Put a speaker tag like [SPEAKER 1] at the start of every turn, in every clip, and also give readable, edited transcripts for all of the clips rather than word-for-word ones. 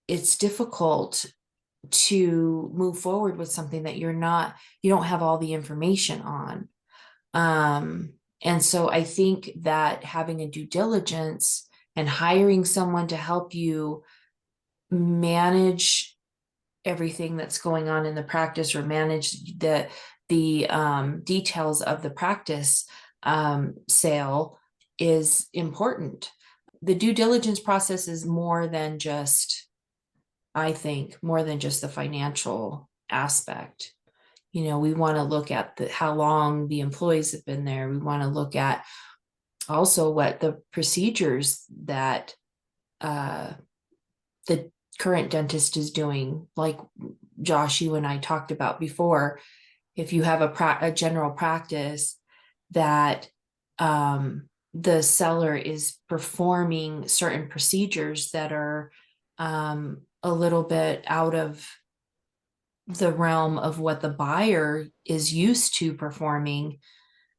[SPEAKER 1] it's difficult to move forward with something that you don't have all the information on. And so I think that having a due diligence and hiring someone to help you manage everything that's going on in the practice, or manage the details of the practice sale, is important. The due diligence process is more than just, I think, more than just the financial aspect. We want to look at how long the employees have been there. We want to look at also what the procedures that the current dentist is doing. Like Josh, you and I talked about before, if you have a general practice that the seller is performing certain procedures that are a little bit out of the realm of what the buyer is used to performing,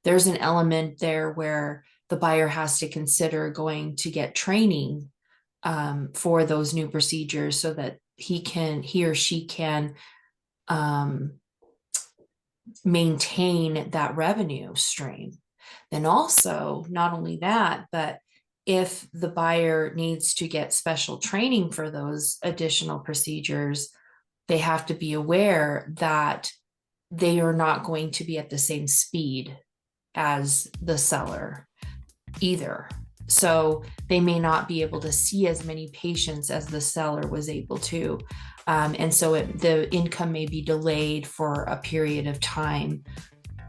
[SPEAKER 1] there's an element there where the buyer has to consider going to get training for those new procedures so that he or she can maintain that revenue stream. Then also, not only that, but if the buyer needs to get special training for those additional procedures, they have to be aware that they are not going to be at the same speed as the seller either. So they may not be able to see as many patients as the seller was able to. And so the income may be delayed for a period of time.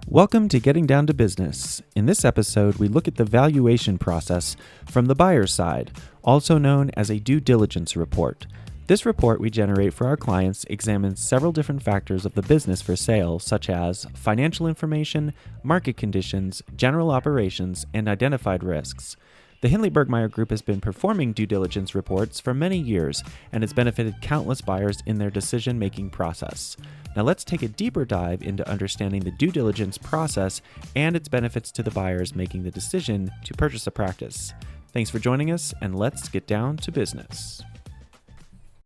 [SPEAKER 2] Welcome to Getting Down to Business. In this episode, we look at the valuation process from the buyer's side, also known as a due diligence report. This report we generate for our clients examines several different factors of the business for sale, such as financial information, market conditions, general operations, and identified risks. The Hindley Bergmeyer Group has been performing due diligence reports for many years and has benefited countless buyers in their decision-making process. Now let's take a deeper dive into understanding the due diligence process and its benefits to the buyers making the decision to purchase a practice. Thanks for joining us, and let's get down to business.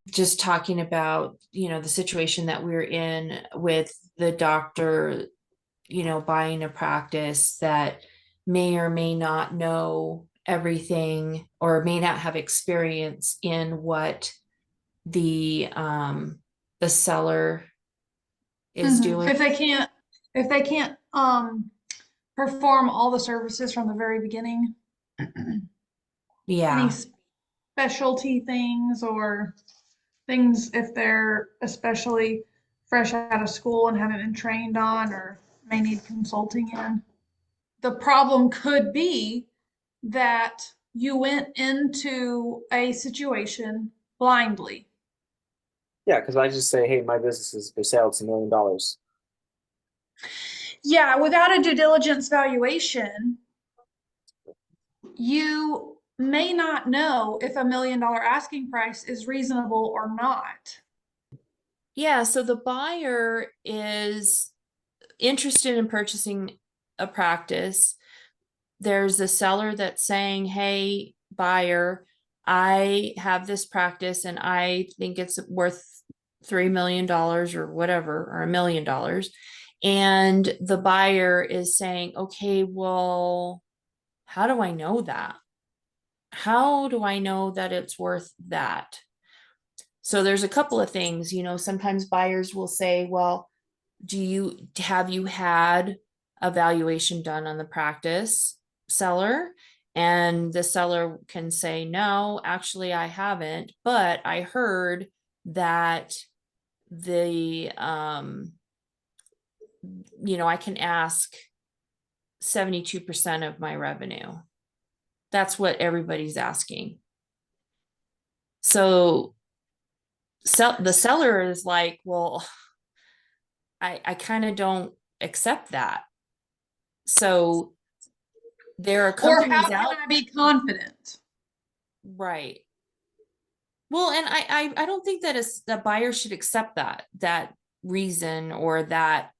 [SPEAKER 1] Just talking about, the situation that we're in with the doctor, buying a practice that may or may not know everything or may not have experience in what the seller is doing.
[SPEAKER 3] If they can't perform all the services from the very beginning.
[SPEAKER 1] Yeah.
[SPEAKER 3] Any specialty things or things if they're especially fresh out of school and haven't been trained on or may need consulting in. The problem could be that you went into a situation blindly.
[SPEAKER 4] Yeah, because I just say, hey, my business is for sale, it's $1 million.
[SPEAKER 3] Yeah, without a due diligence valuation, you may not know if $1 million asking price is reasonable or not.
[SPEAKER 1] Yeah, so the buyer is interested in purchasing a practice. There's a seller that's saying, hey, buyer, I have this practice and I think it's worth $3 million or whatever, or $1 million. And the buyer is saying, okay, well, how do I know that? How do I know that it's worth that? So there's a couple of things, sometimes buyers will say, well, have you had a valuation done on the practice, seller? And the seller can say, no, actually I haven't, but I heard that I can ask 72% of my revenue. That's what everybody's asking. So the seller is like, well, I kind of don't accept that. So there are companies
[SPEAKER 3] or how can I be confident?
[SPEAKER 1] Right. Well, and I don't think that the buyer should accept that reason or that.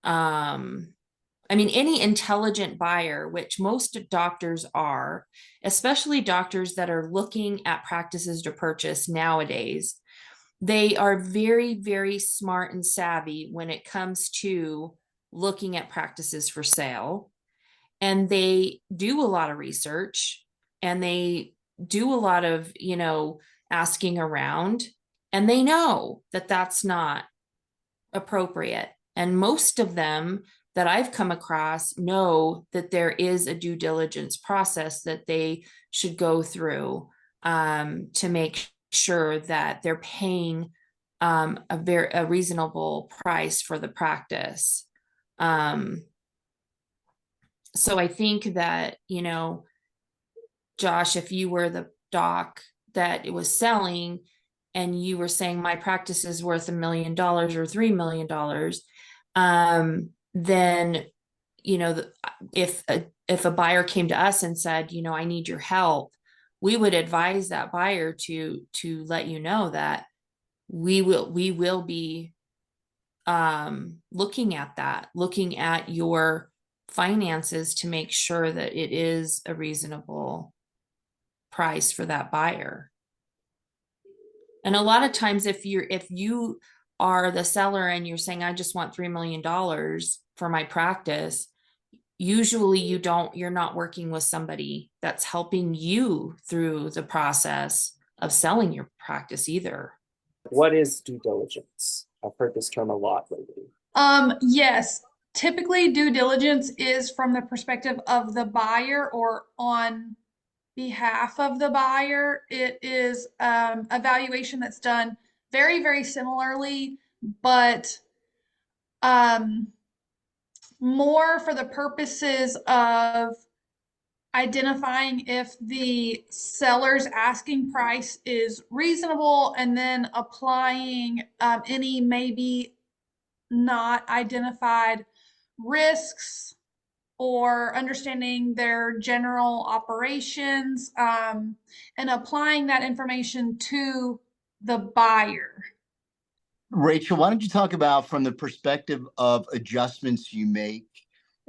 [SPEAKER 1] I I mean, any intelligent buyer, which most doctors are, especially doctors that are looking at practices to purchase nowadays, they are very, very smart and savvy when it comes to looking at practices for sale. And they do a lot of research and they do a lot of, asking around, and they know that that's not appropriate. And most of them that I've come across know that there is a due diligence process that they should go through to make sure that they're paying a reasonable price for the practice. So I think that, Josh, if you were the doc that it was selling and you were saying my practice is worth $1 million or $3 million, then, if a buyer came to us and said, I need your help, we would advise that buyer to let you know that we will be looking at your finances to make sure that it is a reasonable price for that buyer. And a lot of times if you are the seller and you're saying, I just want $3 million for my practice, usually you're not working with somebody that's helping you through the process of selling your practice either.
[SPEAKER 4] What is due diligence? I've heard this term a lot lately.
[SPEAKER 3] Yes, typically due diligence is from the perspective of the buyer or on behalf of the buyer. It is a valuation that's done very, very similarly, but um, more for the purposes of identifying if the seller's asking price is reasonable and then applying any maybe not identified risks or understanding their general operations, and applying that information to the buyer.
[SPEAKER 5] Rachel, why don't you talk about from the perspective of adjustments you make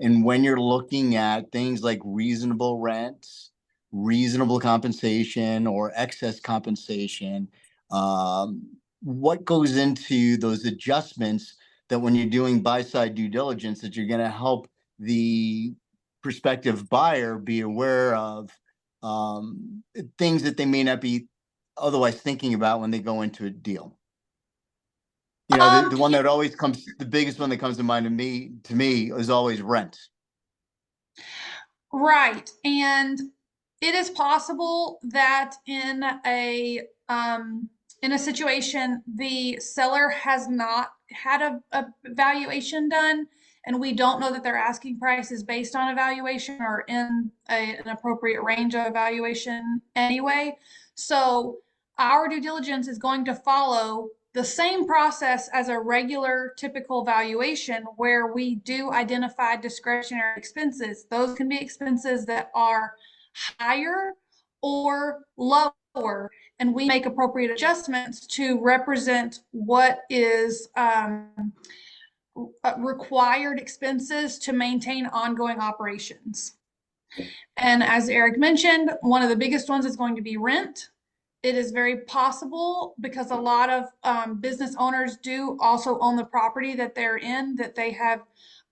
[SPEAKER 5] and when you're looking at things like reasonable rents, reasonable compensation, or excess compensation, what goes into those adjustments that when you're doing buy-side due diligence that you're going to help the prospective buyer be aware of things that they may not be otherwise thinking about when they go into a deal? The one that always comes, the biggest one that comes to mind to me is always rent.
[SPEAKER 3] Right. And it is possible that in a situation the seller has not had a valuation done, and we don't know that their asking price is based on evaluation or in an appropriate range of evaluation anyway. So our due diligence is going to follow the same process as a regular typical valuation, where we do identify discretionary expenses. Those can be expenses that are higher or lower, and we make appropriate adjustments to represent what is required expenses to maintain ongoing operations. And as Eric mentioned, one of the biggest ones is going to be rent. It is very possible, because a lot of business owners do also own the property that they're in, that they have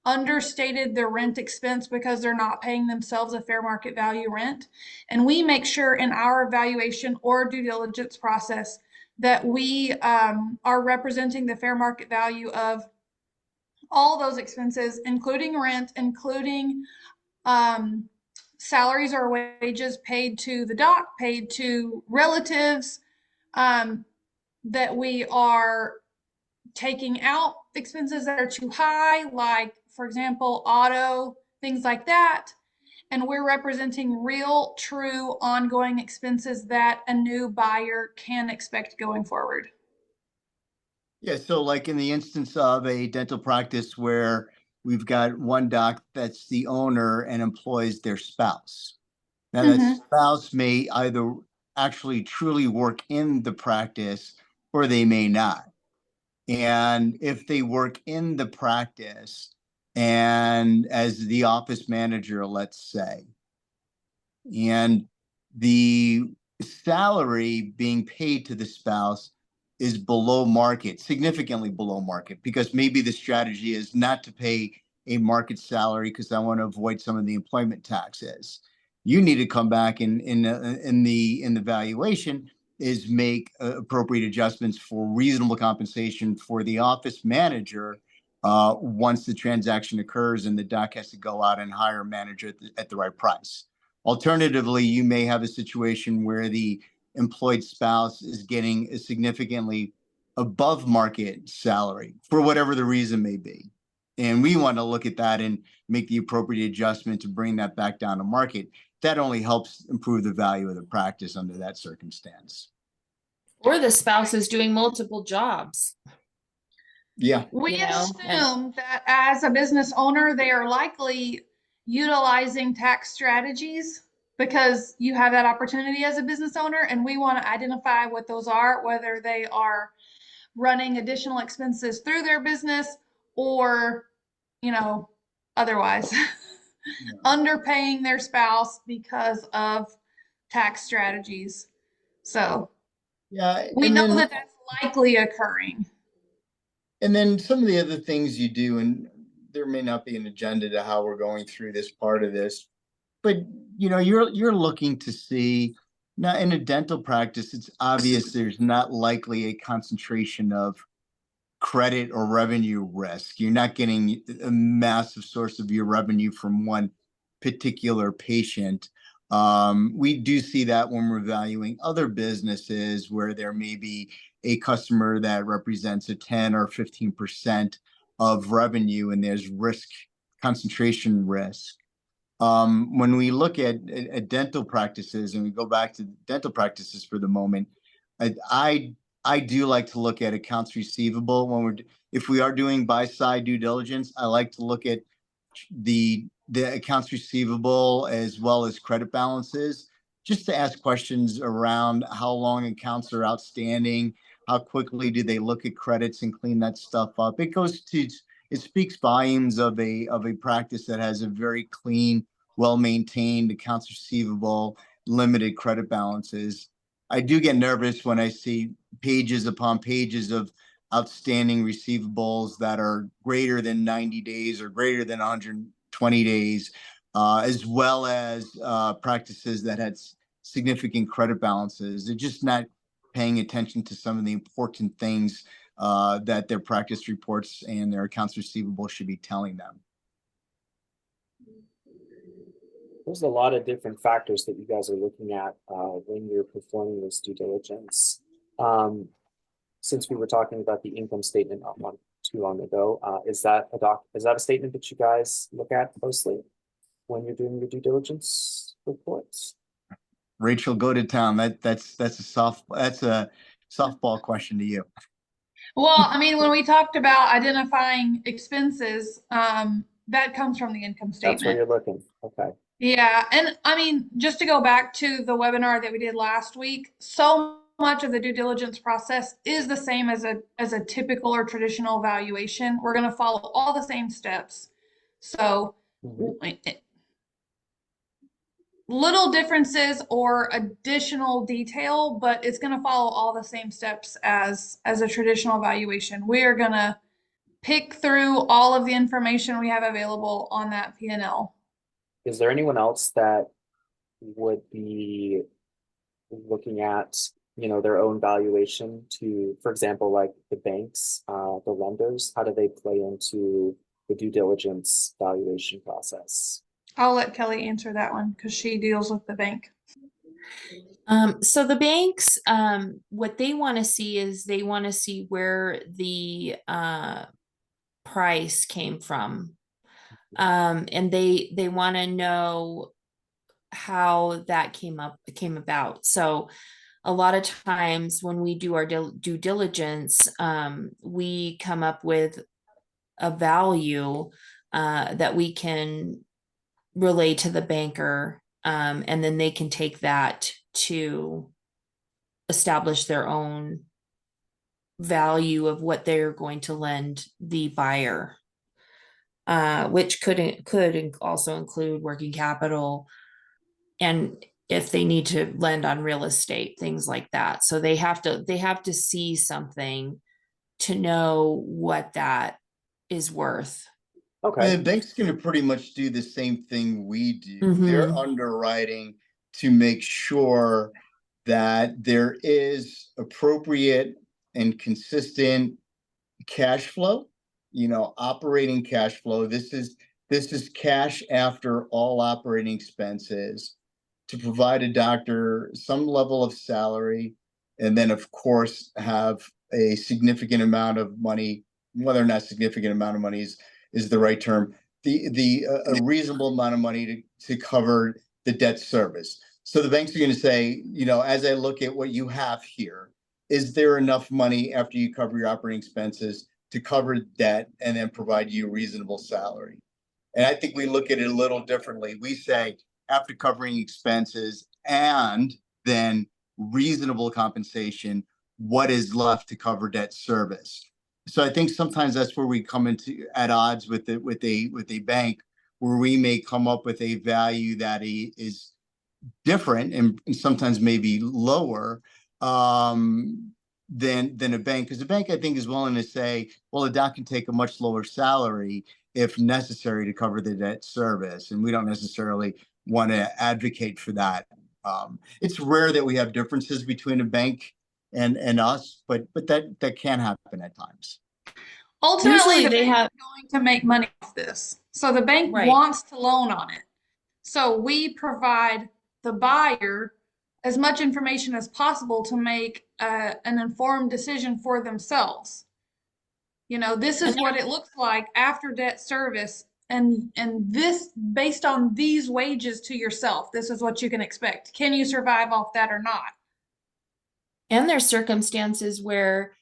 [SPEAKER 3] understated their rent expense because they're not paying themselves a fair market value rent. And we make sure in our evaluation or due diligence process that we are representing the fair market value of all those expenses, including rent, including salaries or wages paid to the doc, paid to relatives, that we are taking out expenses that are too high, like, for example, auto, things like that. And we're representing real, true, ongoing expenses that a new buyer can expect going forward.
[SPEAKER 5] Yeah, so like in the instance of a dental practice where we've got one doc that's the owner and employs their spouse. Now that spouse may either actually truly work in the practice or they may not. And if they work in the practice, and as the office manager, let's say, and the salary being paid to the spouse is below market, significantly below market, because maybe the strategy is not to pay a market salary because I want to avoid some of the employment taxes. You need to come back in the valuation is make appropriate adjustments for reasonable compensation for the office manager once the transaction occurs, and the doc has to go out and hire a manager at the right price. Alternatively, you may have a situation where the employed spouse is getting a significantly above market salary for whatever the reason may be. And we want to look at that and make the appropriate adjustment to bring that back down to market. That only helps improve the value of the practice under that circumstance.
[SPEAKER 1] Or the spouse is doing multiple jobs,
[SPEAKER 5] Yeah.
[SPEAKER 3] We
[SPEAKER 1] you know, and
[SPEAKER 3] assume that as a business owner, they are likely utilizing tax strategies because you have that opportunity as a business owner, and we want to identify what those are, whether they are running additional expenses through their business or, otherwise underpaying their spouse because of tax strategies. So
[SPEAKER 5] Yeah.
[SPEAKER 3] we know that that's likely occurring.
[SPEAKER 5] And then some of the other things you do, and there may not be an agenda to how we're going through this part of this, but you're looking to see now in a dental practice, it's obvious there's not likely a concentration of credit or revenue risk. You're not getting a massive source of your revenue from one particular patient. We do see that when we're valuing other businesses where there may be a customer that represents a 10 or 15% of revenue, and there's concentration risk. When we look at dental practices, and we go back to dental practices for the moment, I do like to look at accounts receivable if we are doing buy side due diligence. I like to look at the accounts receivable as well as credit balances, just to ask questions around how long accounts are outstanding, how quickly do they look at credits and clean that stuff up. It speaks volumes of a practice that has a very clean, well-maintained accounts receivable, limited credit balances. I do get nervous when I see pages upon pages of outstanding receivables that are greater than 90 days or greater than 120 days, as well as practices that had significant credit balances. They're just not paying attention to some of the important things that their practice reports and their accounts receivable should be telling them.
[SPEAKER 4] There's a lot of different factors that you guys are looking at when you're performing this due diligence. Since we were talking about the income statement not too long ago, is that a statement that you guys look at closely when you're doing your due diligence reports?
[SPEAKER 5] Rachel, go to town. That's a softball question to you.
[SPEAKER 3] Well, I mean, when we talked about identifying expenses, that comes from the income statement.
[SPEAKER 4] That's where you're looking. Okay.
[SPEAKER 3] Yeah. And I mean, just to go back to the webinar that we did last week, so much of the due diligence process is the same as a typical or traditional valuation. We're going to follow all the same steps. So little differences or additional detail, but it's going to follow all the same steps as a traditional valuation. We are going to pick through all of the information we have available on that P&L.
[SPEAKER 4] Is there anyone else that would be looking at, their own valuation to, for example, like the banks, the lenders? How do they play into the due diligence valuation process?
[SPEAKER 3] I'll let Kelly answer that one because she deals with the bank.
[SPEAKER 1] So the banks, what they want to see is they want to see where the price came from. And they want to know how that came about. So a lot of times when we do our due diligence, we come up with a value that we can relay to the banker, and then they can take that to establish their own value of what they're going to lend the buyer. which could also include working capital, and if they need to lend on real estate, things like that. So they have to see something to know what that is worth.
[SPEAKER 4] Okay,
[SPEAKER 5] The bank's gonna pretty much do the same thing we do. They're
[SPEAKER 1] Mhm.
[SPEAKER 5] underwriting to make sure that there is appropriate and consistent cash flow, operating cash flow. This is cash after all operating expenses to provide a doctor some level of salary, and then of course have a significant amount of money, whether or not significant amount of money is the right term, the a reasonable amount of money to cover the debt service. So the banks are going to say, as I look at what you have here, is there enough money after you cover your operating expenses to cover debt and then provide you a reasonable salary? And I think we look at it a little differently. We say, after covering expenses and then reasonable compensation, what is left to cover debt service? So I think sometimes that's where we come into at odds with a bank, where we may come up with a value that is different and sometimes maybe lower than a bank, because the bank, I think, is willing to say, well, a doc can take a much lower salary if necessary to cover the debt service, and we don't necessarily want to advocate for that. It's rare that we have differences between a bank and us, but that can happen at times.
[SPEAKER 3] Ultimately,
[SPEAKER 1] Usually
[SPEAKER 3] the
[SPEAKER 1] they
[SPEAKER 3] bank
[SPEAKER 1] have,
[SPEAKER 3] is going to make money off this. So the bank
[SPEAKER 1] right.
[SPEAKER 3] wants to loan on it. So we provide the buyer as much information as possible to make an informed decision for themselves. This
[SPEAKER 1] And
[SPEAKER 3] is what it looks like after debt service, and this based on these wages to yourself. This is what you can expect. Can you survive off that or not?
[SPEAKER 1] there's circumstances where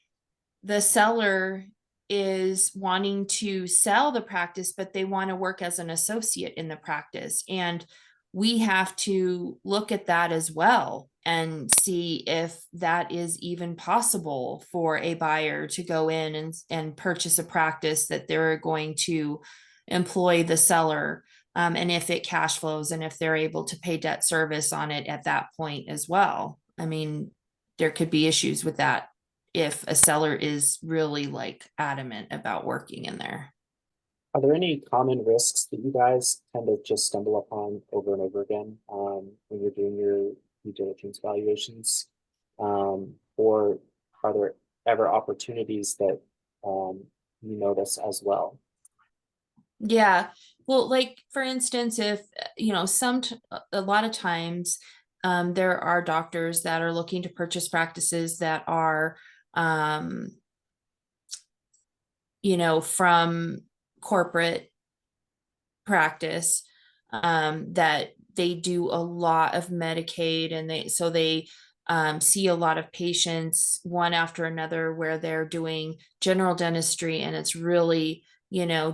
[SPEAKER 1] the seller is wanting to sell the practice, but they want to work as an associate in the practice. And we have to look at that as well and see if that is even possible for a buyer to go in and purchase a practice that they're going to employ the seller, and if it cash flows and if they're able to pay debt service on it at that point as well. I mean, there could be issues with that if a seller is really like adamant about working in there.
[SPEAKER 4] are there any common risks that you guys tend to just stumble upon over and over again when you're doing your due diligence valuations? Or are there ever opportunities that you notice as well?
[SPEAKER 1] Yeah. Well, like for instance, if a lot of times there are doctors that are looking to purchase practices that are from corporate practice, that they do a lot of Medicaid, and they see a lot of patients one after another where they're doing general dentistry, and it's really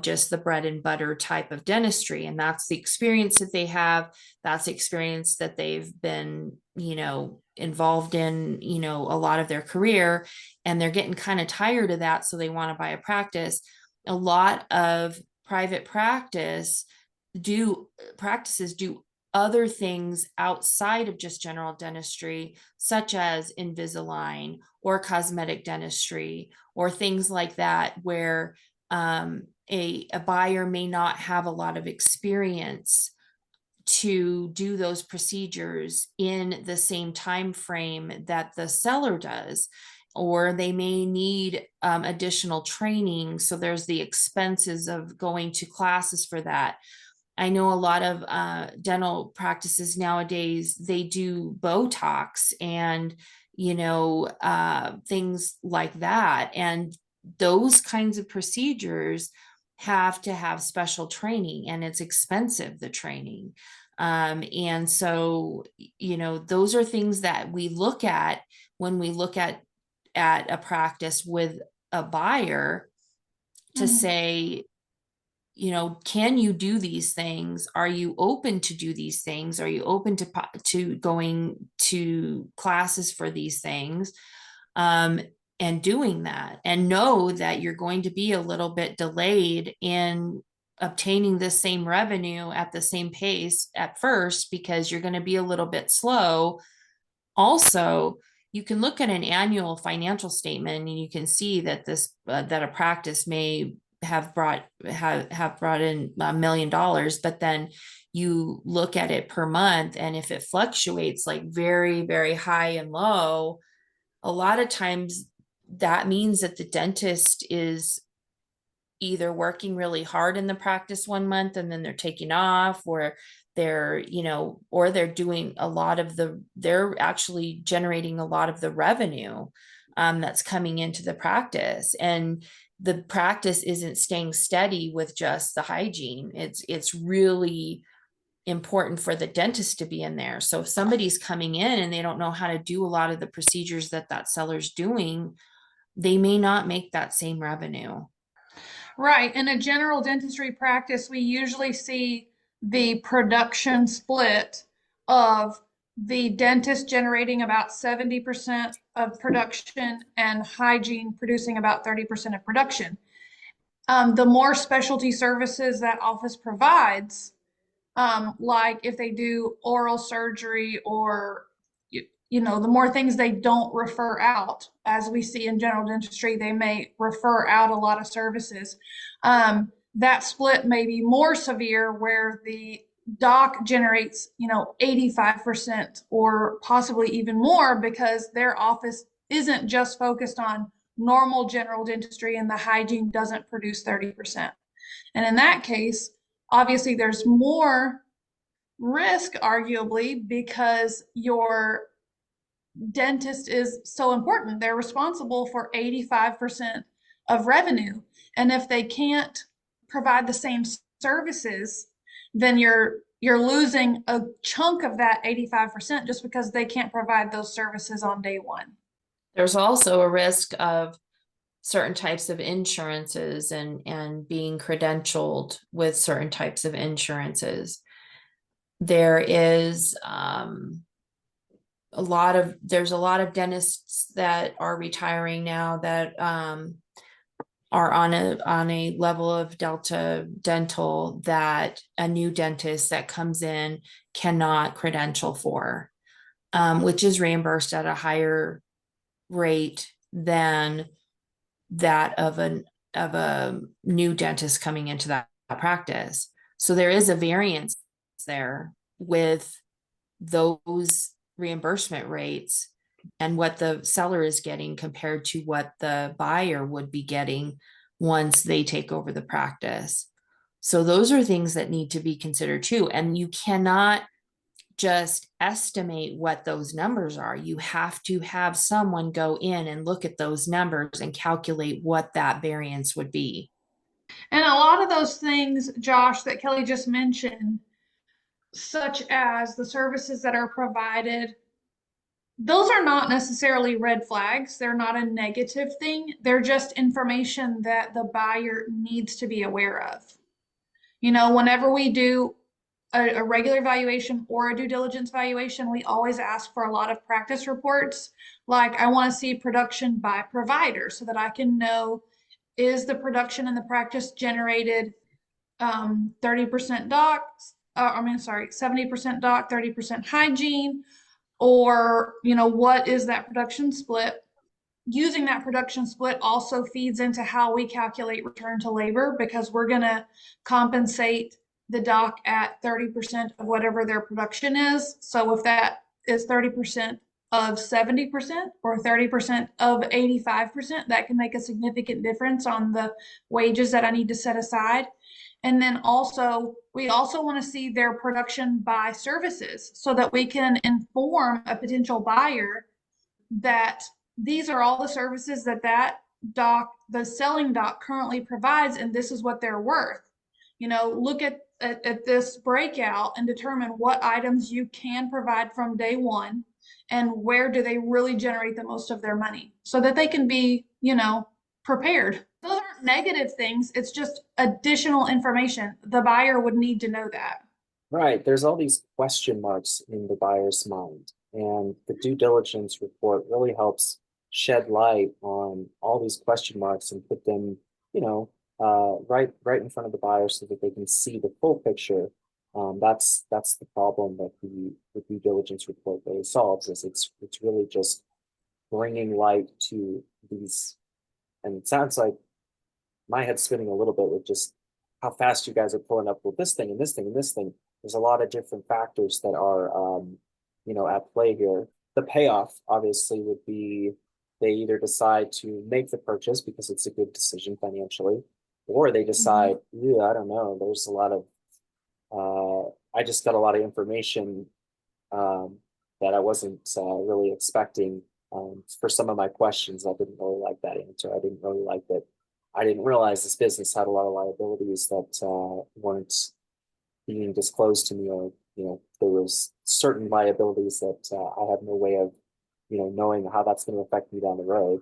[SPEAKER 1] just the bread and butter type of dentistry, and that's the experience that they have. That's the experience that they've been involved in a lot of their career, and they're getting kind of tired of that, so they want to buy a practice. A lot of private practices do other things outside of just general dentistry, such as Invisalign or cosmetic dentistry or things like that, where a buyer may not have a lot of experience to do those procedures in the same time frame that the seller does, or they may need additional training, so there's the expenses of going to classes for that. I know a lot of dental practices nowadays, they do Botox and things like that, and those kinds of procedures have to have special training, and it's expensive, the training. And so those are things that we look at when we look at a practice with a buyer to
[SPEAKER 3] Mhm.
[SPEAKER 1] say, can you do these things? Are you open to do these things? Are you open to going to classes for these things? And doing that, and know that you're going to be a little bit delayed in obtaining the same revenue at the same pace at first because you're going to be a little bit slow. Also, you can look at an annual financial statement and you can see that that a practice may have brought in $1 million, but then you look at it per month, and if it fluctuates like very, very high and low, a lot of times that means that the dentist is either working really hard in the practice one month and then they're taking off, or they're doing they're actually generating a lot of the revenue that's coming into the practice, and the practice isn't staying steady with just the hygiene. It's really important for the dentist to be in there. So if somebody's coming in and they don't know how to do a lot of the procedures that seller's doing, they may not make that same revenue.
[SPEAKER 3] Right. In a general dentistry practice, we usually see the production split of the dentist generating about 70% of production and hygiene producing about 30% of production. The more specialty services that office provides, like if they do oral surgery or the more things they don't refer out, as we see in general dentistry, they may refer out a lot of services. That split may be more severe where the doc generates 85% or possibly even more because their office isn't just focused on normal general dentistry and the hygiene doesn't produce 30%. And in that case, obviously there's more risk, arguably, because your dentist is so important. They're responsible for 85% of revenue. And if they can't provide the same services, then you're losing a chunk of that 85% just because they can't provide those services on day one.
[SPEAKER 1] There's also a risk of certain types of insurances and being credentialed with certain types of insurances. There is there's a lot of dentists that are retiring now that are on a level of Delta Dental that a new dentist that comes in cannot credential for, which is reimbursed at a higher rate than that of a new dentist coming into that practice. So there is a variance there with those reimbursement rates and what the seller is getting compared to what the buyer would be getting once they take over the practice. So those are things that need to be considered too. And you cannot just estimate what those numbers are. You have to have someone go in and look at those numbers and calculate what that variance would be.
[SPEAKER 3] And a lot of those things, Josh, that Kelly just mentioned, such as the services that are provided, those are not necessarily red flags. They're not a negative thing. They're just information that the buyer needs to be aware of. Whenever we do a regular valuation or a due diligence valuation, we always ask for a lot of practice reports. Like, I want to see production by provider so that I can know, is the production in the practice generated 30% docs? 70% doc, 30% hygiene, or what is that production split? Using that production split also feeds into how we calculate return to labor, because we're going to compensate the doc at 30% of whatever their production is. So if that is 30% of 70% or 30% of 85%, that can make a significant difference on the wages that I need to set aside. And then we also want to see their production by services so that we can inform a potential buyer that these are all the services that doc, the selling doc, currently provides, and this is what they're worth. Look at this breakout and determine what items you can provide from day one and where do they really generate the most of their money so that they can be, prepared. Those aren't negative things. It's just additional information. The buyer would need to know that.
[SPEAKER 4] Right. There's all these question marks in the buyer's mind, and the due diligence report really helps shed light on all these question marks and put them, right in front of the buyer so that they can see the full picture. That's the problem that the due diligence report really solves. Is it's really just bringing light to these, and it sounds like my head's spinning a little bit with just how fast you guys are pulling up with this thing and this thing and this thing. There's a lot of different factors that are, at play here. The payoff obviously would be they either decide to make the purchase because it's a good decision financially, or they decide, yeah, I don't know. There's a lot of, I just got a lot of information that I wasn't really expecting. For some of my questions, I didn't really like that answer. I didn't really like that. I didn't realize this business had a lot of liabilities that weren't being disclosed to me, or there was certain liabilities that I have no way of knowing how that's going to affect me down the road.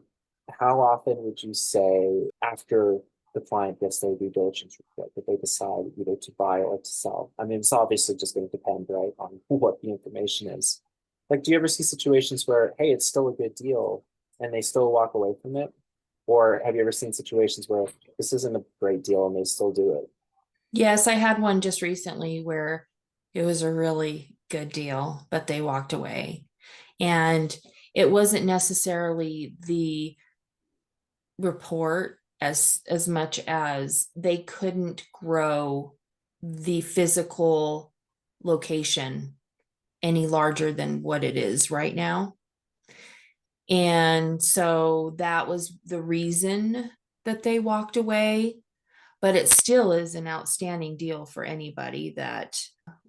[SPEAKER 4] How often would you say after the client gets their due diligence report that they decide either to buy or to sell? I mean, it's obviously just going to depend, right, on what the information is. Like, do you ever see situations where, hey, it's still a good deal and they still walk away from it? Or have you ever seen situations where this isn't a great deal and they still do it?
[SPEAKER 1] Yes, I had one just recently where it was a really good deal, but they walked away. And it wasn't necessarily the report as much as they couldn't grow the physical location any larger than what it is right now. And so that was the reason that they walked away. But it still is an outstanding deal for anybody that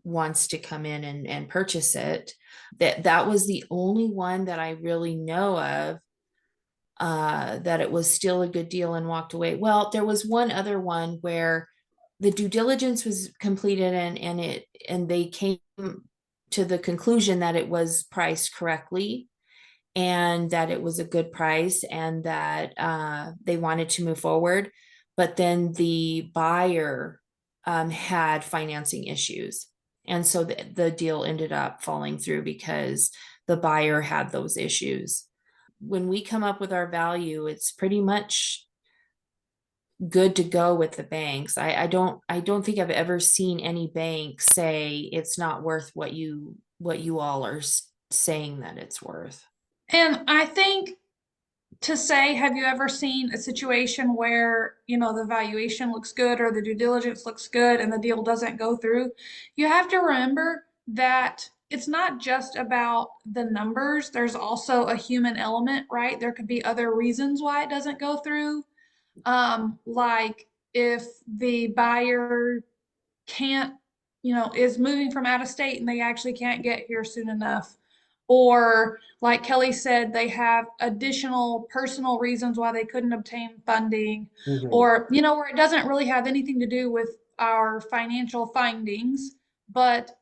[SPEAKER 1] wants to come in and purchase it. That was the only one that I really know of that it was still a good deal and walked away. Well, there was one other one where the due diligence was completed and they came to the conclusion that it was priced correctly and that it was a good price and that they wanted to move forward. But then the buyer had financing issues. And so the deal ended up falling through because the buyer had those issues. When we come up with our value, it's pretty much good to go with the banks. I don't think I've ever seen any bank say it's not worth what you all are saying that it's worth.
[SPEAKER 3] And I think to say, have you ever seen a situation where, the valuation looks good or the due diligence looks good and the deal doesn't go through? You have to remember that it's not just about the numbers. There's also a human element, right? There could be other reasons why it doesn't go through. Like if the buyer can't, is moving from out of state and they actually can't get here soon enough. Or, like Kelly said, they have additional personal reasons why they couldn't obtain funding,
[SPEAKER 4] Mm-hmm.
[SPEAKER 3] or, where it doesn't really have anything to do with our financial findings, but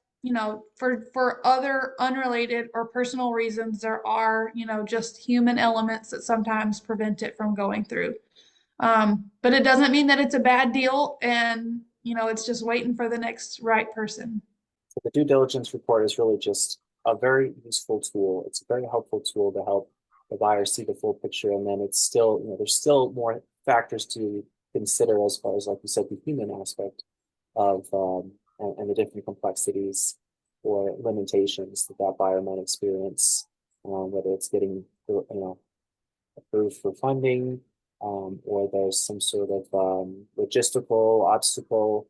[SPEAKER 3] for other unrelated or personal reasons, there are, just human elements that sometimes prevent it from going through. But it doesn't mean that it's a bad deal and, it's just waiting for the next right person.
[SPEAKER 4] So the due diligence report is really just a very useful tool. It's a very helpful tool to help the buyer see the full picture. And then it's still, there's still more factors to consider as far as, like you said, the human aspect of and the different complexities or limitations that that buyer might experience, whether it's getting approved for funding, or there's some sort of logistical obstacle.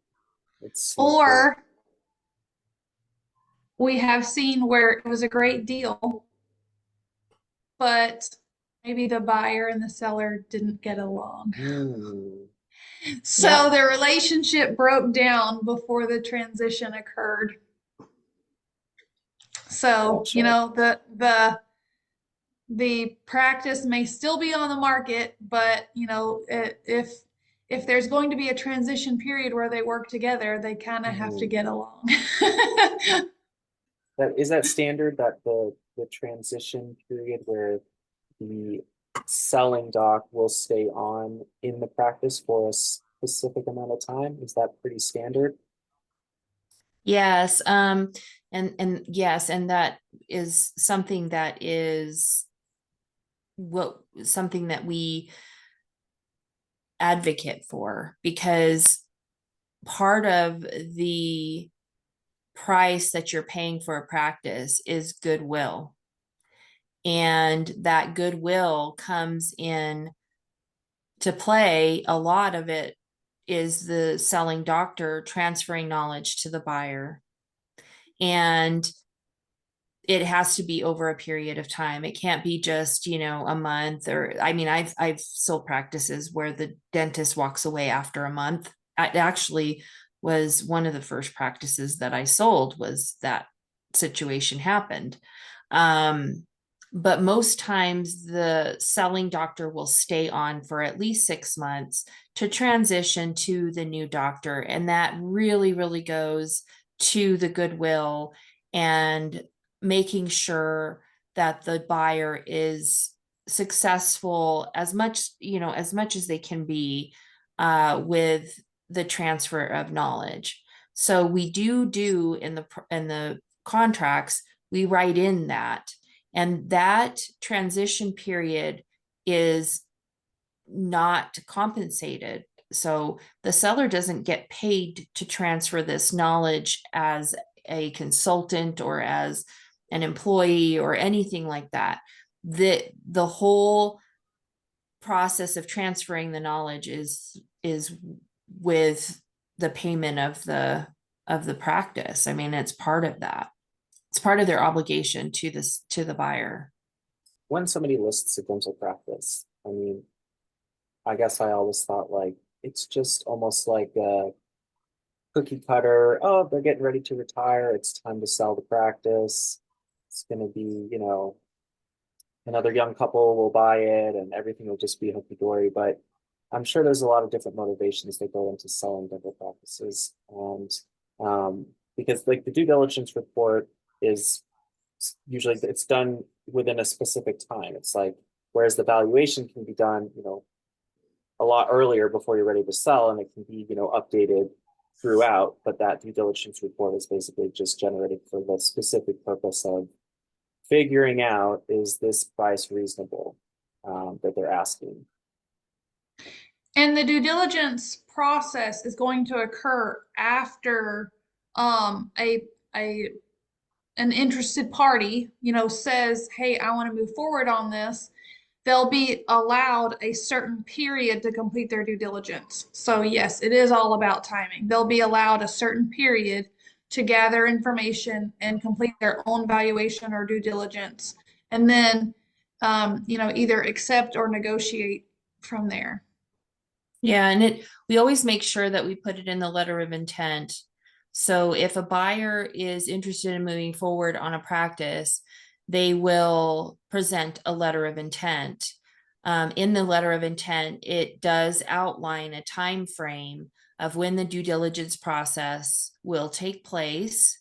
[SPEAKER 4] It's
[SPEAKER 3] Or we have seen where it was a great deal, but maybe the buyer and the seller didn't get along. So
[SPEAKER 1] Yep.
[SPEAKER 3] their relationship broke down before the transition occurred. So,
[SPEAKER 4] gotcha.
[SPEAKER 3] the practice may still be on the market, but if there's going to be a transition period where they work together, they kind of have to
[SPEAKER 4] Mhm.
[SPEAKER 3] get along.
[SPEAKER 4] That is that standard, that the transition period where the selling doc will stay on in the practice for a specific amount of time? Is that pretty standard?
[SPEAKER 1] Yes. And yes, and that is something that is something that we advocate for, because part of the price that you're paying for a practice is goodwill. And that goodwill comes in to play. A lot of it is the selling doctor transferring knowledge to the buyer. And it has to be over a period of time. It can't be just, a month, or I mean, I've sold practices where the dentist walks away after a month. It actually was one of the first practices that I sold, was that situation happened. But most times the selling doctor will stay on for at least 6 months to transition to the new doctor. And that really, really goes to the goodwill and making sure that the buyer is successful as much as they can be with the transfer of knowledge. So we do in the contracts, we write in that, and that transition period is not compensated. So the seller doesn't get paid to transfer this knowledge as a consultant or as an employee or anything like that. The whole process of transferring the knowledge is with the payment of the practice. I mean, it's part of that. It's part of their obligation to the buyer.
[SPEAKER 4] When somebody lists a dental practice, I mean, I guess I always thought like it's just almost like a cookie cutter. Oh, they're getting ready to retire. It's time to sell the practice. It's going to be, another young couple will buy it and everything will just be hunky dory. But I'm sure there's a lot of different motivations that go into selling dental practices. And because like the due diligence report is usually it's done within a specific time. It's like, whereas the valuation can be done, a lot earlier before you're ready to sell, and it can be, updated throughout. But that due diligence report is basically just generated for the specific purpose of figuring out, is this price reasonable that they're asking.
[SPEAKER 3] And the due diligence process is going to occur after a an interested party, says, hey, I want to move forward on this. They'll be allowed a certain period to complete their due diligence. So yes, it is all about timing. They'll be allowed a certain period to gather information and complete their own valuation or due diligence, and then either accept or negotiate from there.
[SPEAKER 1] Yeah, and we always make sure that we put it in the letter of intent. So if a buyer is interested in moving forward on a practice, they will present a letter of intent. In the letter of intent, it does outline a time frame of when the due diligence process will take place,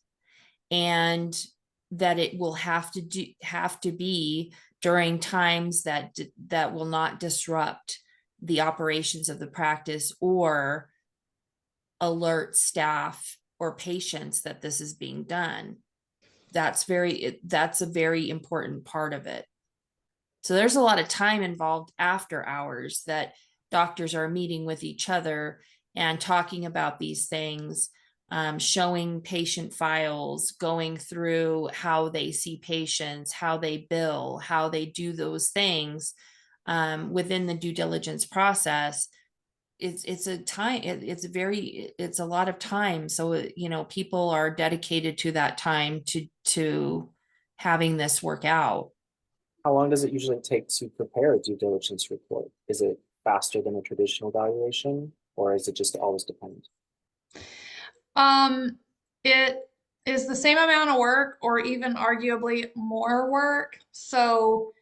[SPEAKER 1] and that it will have to be during times that will not disrupt the operations of the practice or alert staff or patients that this is being done. That's a very important part of it. So there's a lot of time involved after hours that doctors are meeting with each other and talking about these things, showing patient files, going through how they see patients, how they bill, how they do those things within the due diligence process. It's a lot of time. So, people are dedicated to that time to having this work out.
[SPEAKER 4] How long does it usually take to prepare a due diligence report? Is it faster than a traditional valuation, or is it just always dependent?
[SPEAKER 3] It is the same amount of work or even arguably more work. So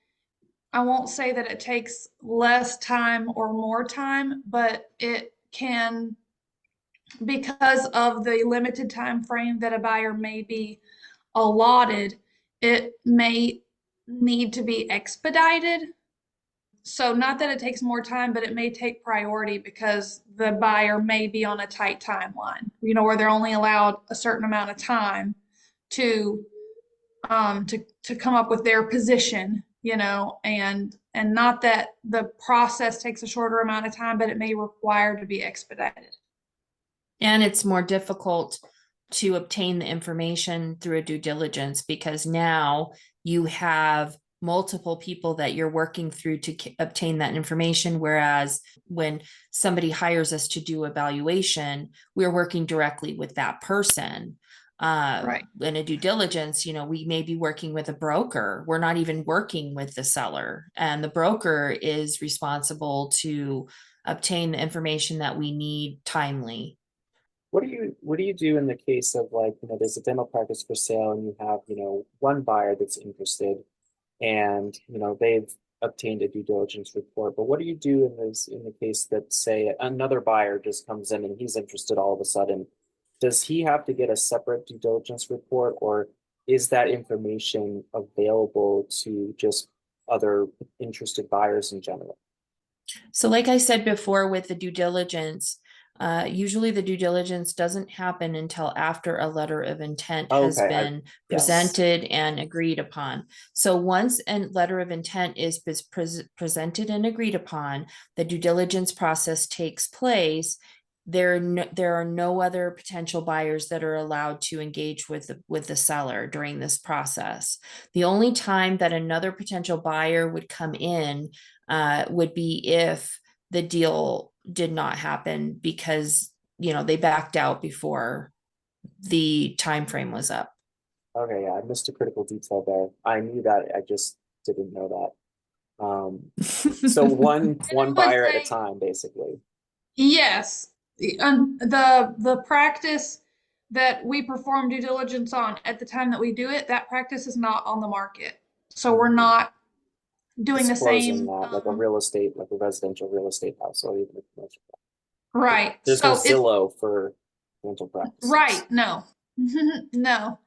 [SPEAKER 3] I won't say that it takes less time or more time, but it can, because of the limited time frame that a buyer may be allotted, it may need to be expedited. So not that it takes more time, but it may take priority because the buyer may be on a tight timeline, where they're only allowed a certain amount of time to come up with their position and not that the process takes a shorter amount of time, but it may require to be expedited.
[SPEAKER 1] And it's more difficult to obtain the information through a due diligence because now you have multiple people that you're working through to obtain that information. Whereas when somebody hires us to do evaluation, we're working directly with that person.
[SPEAKER 3] Right.
[SPEAKER 1] In a due diligence, we may be working with a broker. We're not even working with the seller, and the broker is responsible to obtain the information that we need timely.
[SPEAKER 4] What do you do in the case of like, there's a dental practice for sale and you have, one buyer that's interested and, they've obtained a due diligence report, but what do you do in the case that say another buyer just comes in and he's interested all of a sudden? Does he have to get a separate due diligence report, or is that information available to just other interested buyers in general?
[SPEAKER 1] So like I said before, with the due diligence, usually the due diligence doesn't happen until after a letter of intent has
[SPEAKER 4] Okay,
[SPEAKER 1] been
[SPEAKER 4] yes.
[SPEAKER 1] presented and agreed upon. So once a letter of intent is presented and agreed upon, the due diligence process takes place. There are no other potential buyers that are allowed to engage with the seller during this process. The only time that another potential buyer would come in would be if the deal did not happen because they backed out before the time frame was up.
[SPEAKER 4] Okay, yeah, I missed a critical detail there. I knew that, I just didn't know that. So one buyer at a time, basically.
[SPEAKER 3] Yes, the practice that we perform due diligence on at the time that we do it, that practice is not on the market. So we're not doing the
[SPEAKER 4] Disclosing
[SPEAKER 3] same.
[SPEAKER 4] that, like a real estate, like a residential real estate house, or even a commercial.
[SPEAKER 3] Right.
[SPEAKER 4] There's no Zillow for rental practice.
[SPEAKER 3] Right. No. No.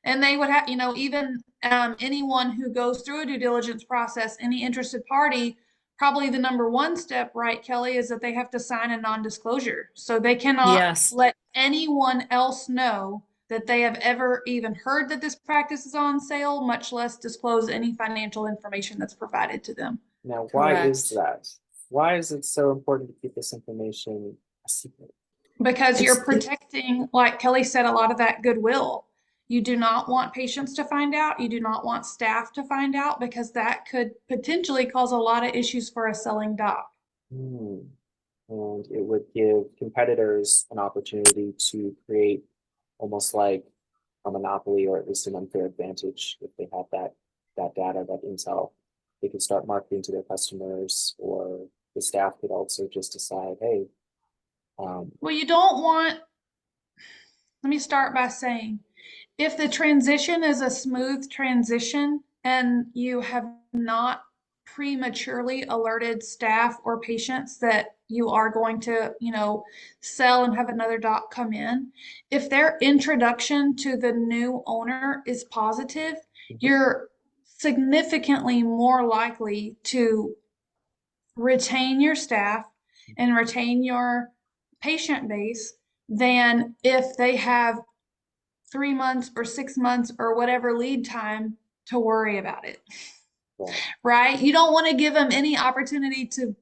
[SPEAKER 3] And they would have, even anyone who goes through a due diligence process, any interested party, probably the number one step, right, Kelly, is that they have to sign a non-disclosure. So they cannot
[SPEAKER 1] Yes.
[SPEAKER 3] let anyone else know that they have ever even heard that this practice is on sale, much less disclose any financial information that's provided to them.
[SPEAKER 4] Now, why
[SPEAKER 1] Correct.
[SPEAKER 4] is that? Why is it so important to keep this information a secret?
[SPEAKER 3] Because you're protecting, like Kelly said, a lot of that goodwill. You do not want patients to find out. You do not want staff to find out, because that could potentially cause a lot of issues for a selling doc.
[SPEAKER 4] And it would give competitors an opportunity to create almost like a monopoly, or at least an unfair advantage if they have that data, that intel. They could start marketing to their customers, or the staff could also just decide, hey.
[SPEAKER 3] Well, you don't want, let me start by saying, if the transition is a smooth transition and you have not prematurely alerted staff or patients that you are going to, sell and have another doc come in, if their introduction to the new owner is positive, you're significantly more likely to retain your staff and retain your patient base than if they have 3 months or 6 months or whatever lead time to worry about it. Right? You don't want to give them any opportunity to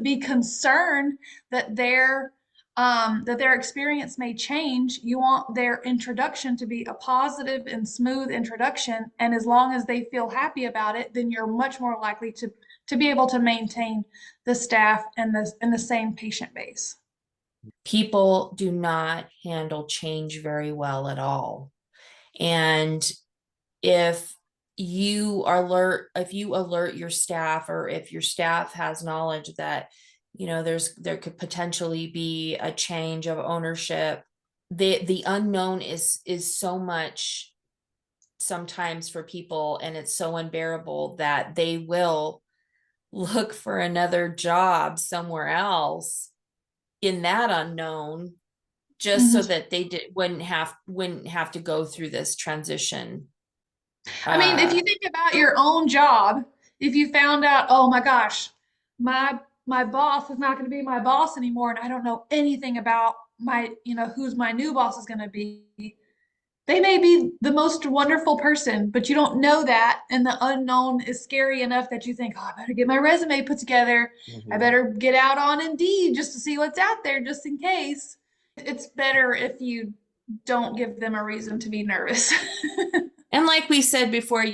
[SPEAKER 3] be concerned that their experience may change. You want their introduction to be a positive and smooth introduction, and as long as they feel happy about it, then you're much more likely to be able to maintain the staff and the same patient base.
[SPEAKER 1] People do not handle change very well at all. And if you alert your staff, or if your staff has knowledge that there could potentially be a change of ownership, the unknown is so much sometimes for people, and it's so unbearable that they will look for another job somewhere else in that unknown, just so that they wouldn't have to go through this transition.
[SPEAKER 3] I mean, if you think about your own job, if you found out, oh my gosh, my boss is not going to be my boss anymore, and I don't know anything about who's my new boss is going to be, They may be the most wonderful person, but you don't know that. And the unknown is scary enough that you think, oh, I better get my resume put together. I
[SPEAKER 4] Mhm.
[SPEAKER 3] better get out on Indeed just to see what's out there, just in case. It's better if you don't give them a reason to be nervous.
[SPEAKER 1] And like we said before,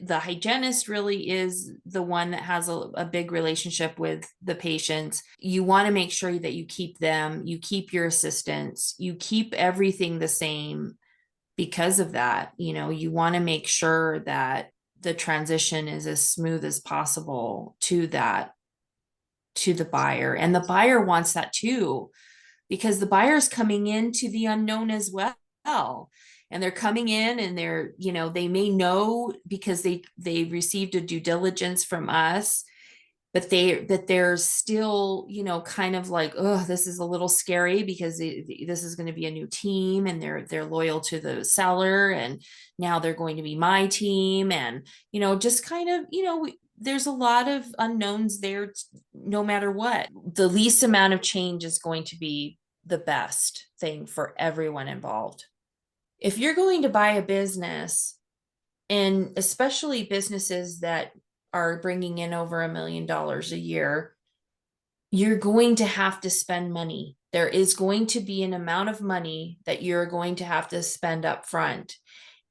[SPEAKER 1] the hygienist really is the one that has a big relationship with the patients. You want to make sure that you keep them, you keep your assistants, you keep everything the same because of that. You want to make sure that the transition is as smooth as possible to the buyer. And the buyer wants that too, because the buyer's coming into the unknown as well. And they're coming in and they may know because they received a due diligence from us, but they're still, kind of like, oh, this is a little scary because this is going to be a new team, and they're loyal to the seller, and now they're going to be my team, and just kind of, there's a lot of unknowns there. No matter what, the least amount of change is going to be the best thing for everyone involved. If you're going to buy a business, and especially businesses that are bringing in over $1 million a year, you're going to have to spend money. There is going to be an amount of money that you're going to have to spend up front.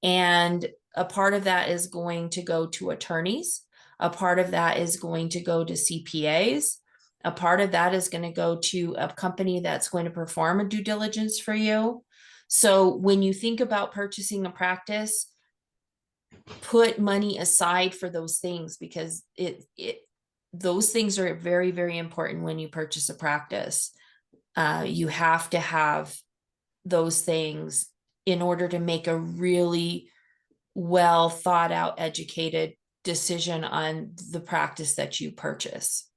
[SPEAKER 1] And a part of that is going to go to attorneys. A part of that is going to go to CPAs. A part of that is going to go to a company that's going to perform a due diligence for you. So when you think about purchasing a practice, put money aside for those things, because those things are very, very important when you purchase a practice. You have to have those things in order to make a really well thought out, educated decision on the practice that you purchase.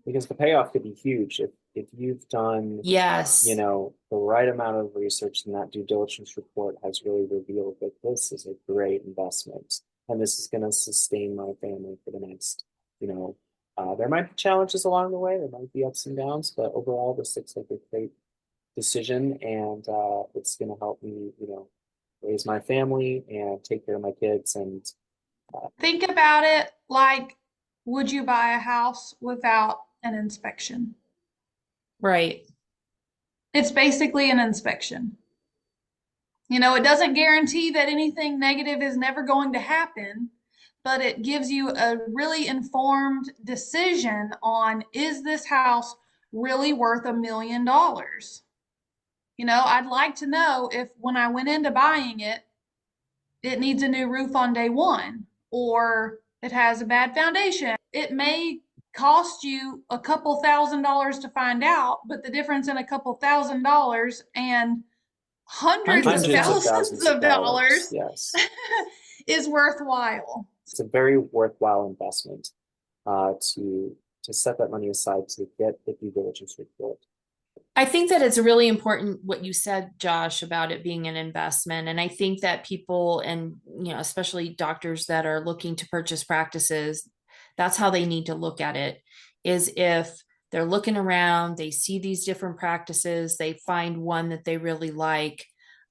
[SPEAKER 4] Because the payoff could be huge if you've done,
[SPEAKER 1] Yes.
[SPEAKER 4] the right amount of research, and that due diligence report has really revealed that this is a great investment and this is going to sustain my family for the next, there might be challenges along the way, there might be ups and downs, but overall this looks like a great decision, and it's going to help me, raise my family and take care of my kids. And
[SPEAKER 3] Think about it like, would you buy a house without an inspection?
[SPEAKER 1] Right.
[SPEAKER 3] It's basically an inspection. It doesn't guarantee that anything negative is never going to happen, but it gives you a really informed decision on, is this house really worth $1 million? I'd like to know if when I went into buying it, it needs a new roof on day one, or it has a bad foundation. It may cost you a couple $1,000s to find out, but the difference in a couple $1,000s and hundreds of
[SPEAKER 1] Hundreds of
[SPEAKER 3] thousands
[SPEAKER 4] thousands of
[SPEAKER 3] of
[SPEAKER 4] dollars,
[SPEAKER 3] dollars
[SPEAKER 4] yes,
[SPEAKER 3] is worthwhile.
[SPEAKER 4] it's a very worthwhile investment to set that money aside to get the due diligence report.
[SPEAKER 1] I think that it's really important what you said, Josh, about it being an investment. And I think that people, and especially doctors that are looking to purchase practices, that's how they need to look at it. Is if they're looking around, they see these different practices, they find one that they really like.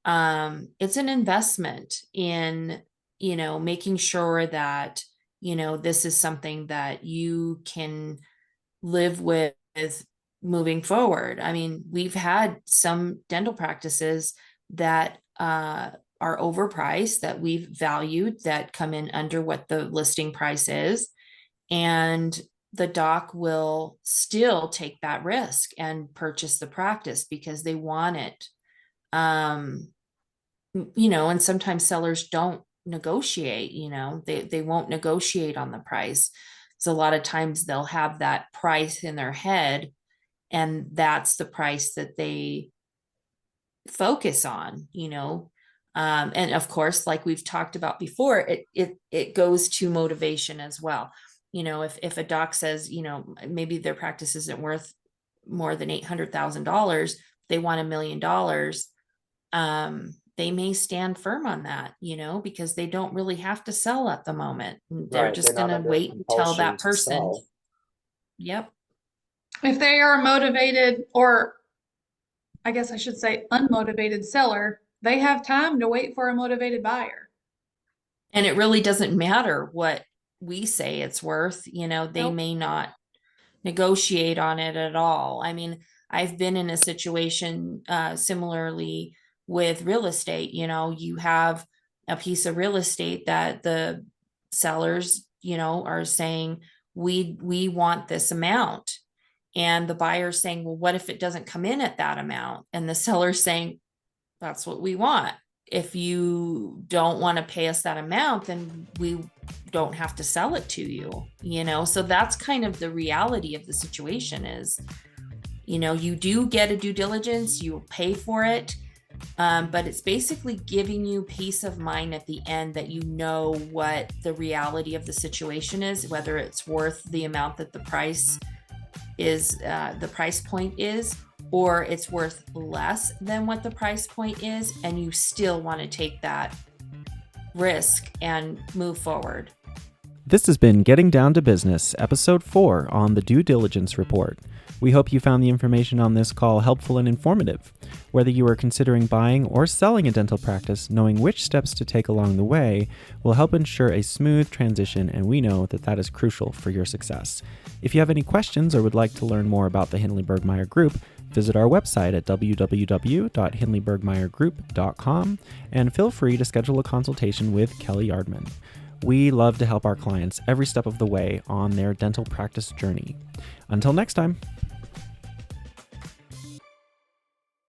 [SPEAKER 1] It's an investment in, making sure that, this is something that you can live with moving forward. I mean, we've had some dental practices that are overpriced, that we've valued, that come in under what the listing price is. And the doc will still take that risk and purchase the practice because they want it. And sometimes sellers don't negotiate, they won't negotiate on the price. So a lot of times they'll have that price in their head, and that's the price that they focus on. And of course, like we've talked about before, it goes to motivation as well. If a doc says, maybe their practice isn't worth more than $800,000, they want $1 million. They may stand firm on that, because they don't really have to sell at the moment. They're
[SPEAKER 4] Right,
[SPEAKER 1] just
[SPEAKER 4] they're
[SPEAKER 1] going
[SPEAKER 4] not
[SPEAKER 1] to
[SPEAKER 4] under
[SPEAKER 1] wait until
[SPEAKER 4] compulsion
[SPEAKER 1] that
[SPEAKER 4] to
[SPEAKER 1] person.
[SPEAKER 4] sell.
[SPEAKER 1] Yep.
[SPEAKER 3] If they are motivated, or I guess I should say unmotivated seller, they have time to wait for a motivated buyer.
[SPEAKER 1] And it really doesn't matter what we say it's worth, they
[SPEAKER 3] Nope.
[SPEAKER 1] may not negotiate on it at all. I mean, I've been in a situation similarly with real estate. You have a piece of real estate that the sellers, are saying, we want this amount. And the buyer's saying, well, what if it doesn't come in at that amount? And the seller's saying, that's what we want. If you don't want to pay us that amount, then we don't have to sell it to you, So that's kind of the reality of the situation is, you do get a due diligence, you pay for it. But it's basically giving you peace of mind at the end that you know what the reality of the situation is, whether it's worth the amount that the price point is, or it's worth less than what the price point is, and you still want to take that risk and move forward.
[SPEAKER 2] This has been Getting Down to Business, Episode 4 on the Due Diligence Report. We hope you found the information on this call helpful and informative. Whether you are considering buying or selling a dental practice, knowing which steps to take along the way will help ensure a smooth transition, and we know that is crucial for your success. If you have any questions or would like to learn more about the Hindley Bergmeyer Group, visit our website at www.hindleybergmeyergroup.com and feel free to schedule a consultation with Kelly Yardman. We love to help our clients every step of the way on their dental practice journey. Until next time.